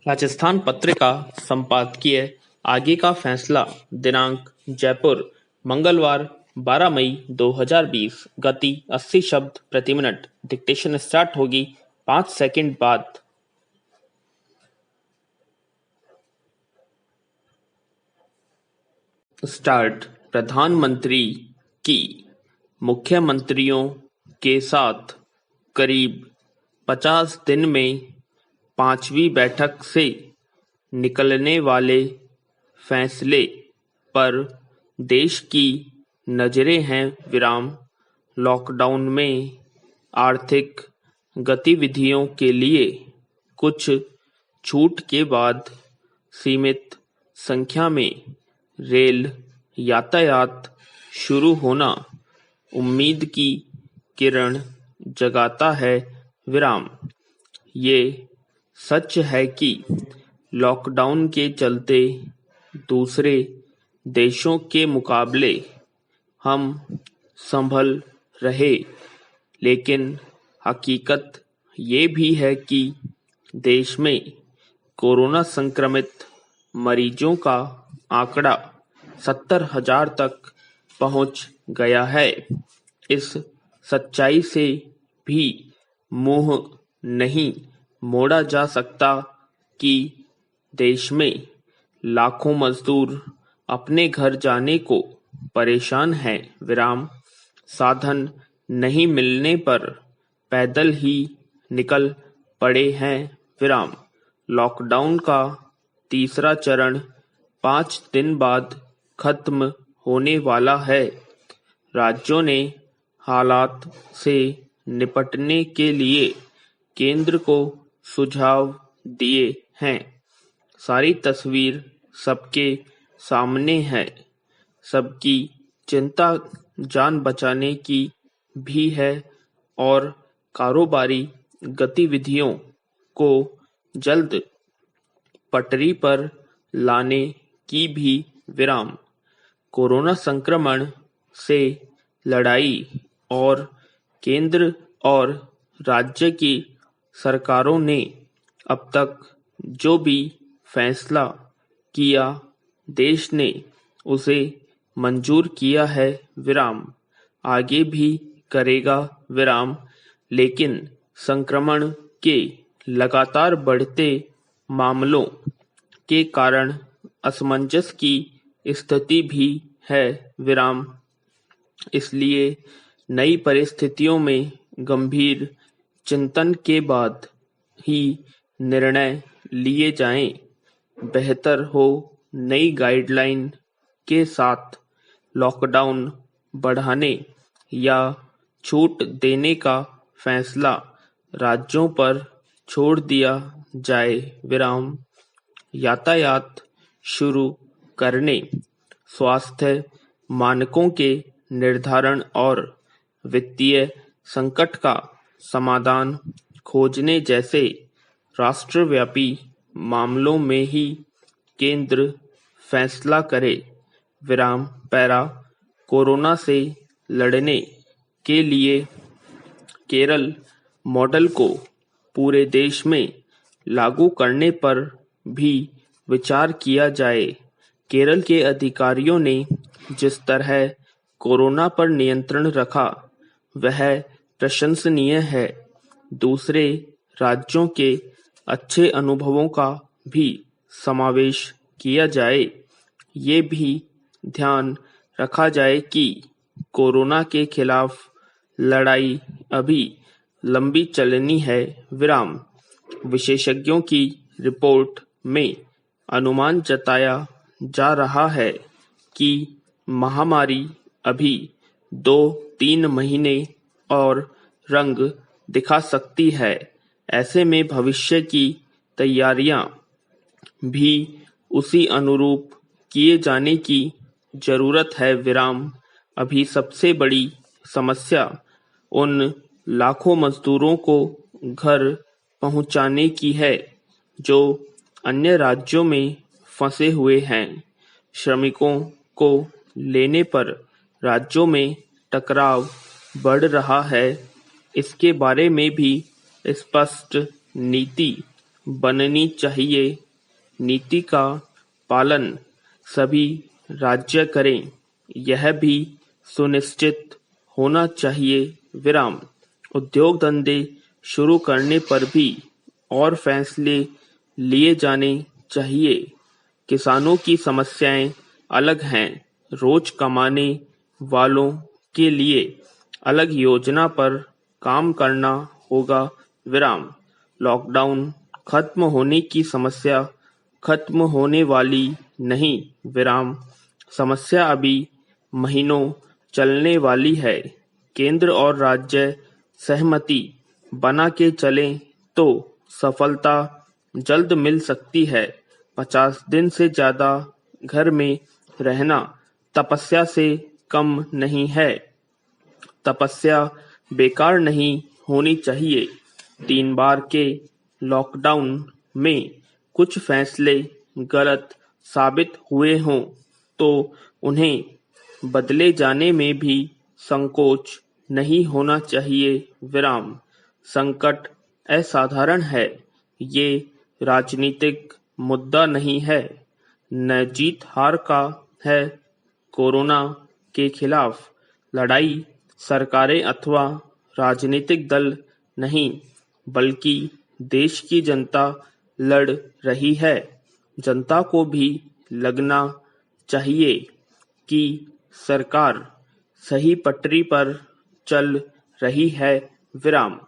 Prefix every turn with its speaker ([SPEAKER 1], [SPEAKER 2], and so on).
[SPEAKER 1] राजस्थान पत्रिका संपादकीय आगे का फैसला दिनांक जयपुर मंगलवार 12 मई 2020 गति 80 शब्द प्रति मिनट डिक्टेशन स्टार्ट होगी 5 सेकंड बाद। स्टार्ट। प्रधानमंत्री की मुख्यमंत्रियों के साथ करीब 50 दिन में 5वीं बैठक से निकलने वाले फैसले पर देश की नजरें हैं। लॉकडाउन में आर्थिक गतिविधियों के लिए कुछ छूट के बाद सीमित संख्या में रेल यातायात शुरू होना उम्मीद की किरण जगाता है। ये सच है कि लॉकडाउन के चलते दूसरे देशों के मुकाबले हम संभल रहे, लेकिन हकीकत ये भी है कि देश में कोरोना संक्रमित मरीजों का आंकड़ा 70,000 तक पहुंच गया है। इस सच्चाई से भी मुंह नहीं मोड़ा जा सकता कि देश में लाखों मजदूर अपने घर जाने को परेशान हैं। साधन नहीं मिलने पर पैदल ही निकल पड़े हैं। लॉकडाउन का तीसरा चरण 5 दिन बाद खत्म होने वाला है। राज्यों ने हालात से निपटने के लिए केंद्र को सुझाव दिए हैं। सारी तस्वीर सबके सामने है। सबकी चिंता जान बचाने की भी है और कारोबारी गतिविधियों को जल्द पटरी पर लाने की भी। कोरोना संक्रमण से लड़ाई और केंद्र और राज्य की सरकारों ने अब तक जो भी फैसला किया, देश ने उसे मंजूर किया है। आगे भी करेगा। लेकिन संक्रमण के लगातार बढ़ते मामलों के कारण असमंजस की स्थिति भी है। इसलिए नई परिस्थितियों में गंभीर चिंतन के बाद ही निर्णय लिए जाएं। बेहतर हो नई गाइडलाइन के साथ लॉकडाउन बढ़ाने या छूट देने का फैसला राज्यों पर छोड़ दिया जाए। यातायात शुरू करने, स्वास्थ्य मानकों के निर्धारण और वित्तीय संकट का समाधान खोजने जैसे राष्ट्रव्यापी मामलों में ही केंद्र फैसला करे। कोरोना से लड़ने के लिए केरल मॉडल को पूरे देश में लागू करने पर भी विचार किया जाए। केरल के अधिकारियों ने जिस तरह कोरोना पर नियंत्रण रखा, वह प्रशंसनीय है। दूसरे राज्यों के अच्छे अनुभवों का भी समावेश किया जाए। ये भी ध्यान रखा जाए कि कोरोना के खिलाफ लड़ाई अभी लंबी चलनी है। विशेषज्ञों की रिपोर्ट में अनुमान जताया जा रहा है कि महामारी अभी 2-3 महीने और रंग दिखा सकती है। ऐसे में भविष्य की तैयारियां भी उसी अनुरूप किए जाने की जरूरत है। अभी सबसे बड़ी समस्या उन लाखों मजदूरों को घर पहुंचाने की है जो अन्य राज्यों में फंसे हुए हैं। श्रमिकों को लेने पर राज्यों में टकराव बढ़ रहा है। इसके बारे में भी स्पष्ट नीति बननी चाहिए। नीति का पालन सभी राज्य करें, यह भी सुनिश्चित होना चाहिए। विराम। उद्योग धंधे शुरू करने पर भी और फैसले लिए जाने चाहिए। किसानों की समस्याएं अलग हैं, रोज कमाने वालों के लिए अलग योजना पर काम करना होगा। विराम। लॉकडाउन खत्म होने की समस्या खत्म होने वाली नहीं। विराम। समस्या अभी महीनों चलने वाली है। केंद्र और राज्य सहमति बना के चलें तो सफलता जल्द मिल सकती है। 50 दिन से ज्यादा घर में रहना तपस्या से कम नहीं है। तपस्या बेकार नहीं होनी चाहिए। 3 बार के लॉकडाउन में कुछ फैसले गलत साबित हुए हों तो उन्हें बदले जाने में भी संकोच नहीं होना चाहिए। विराम। संकट असाधारण है, ये राजनीतिक मुद्दा नहीं है, न जीत हार का है। कोरोना के खिलाफ लड़ाई सरकारें अथवा राजनीतिक दल नहीं, बल्कि देश की जनता लड़ रही है। जनता को भी लगना चाहिए कि सरकार सही पटरी पर चल रही है। विराम।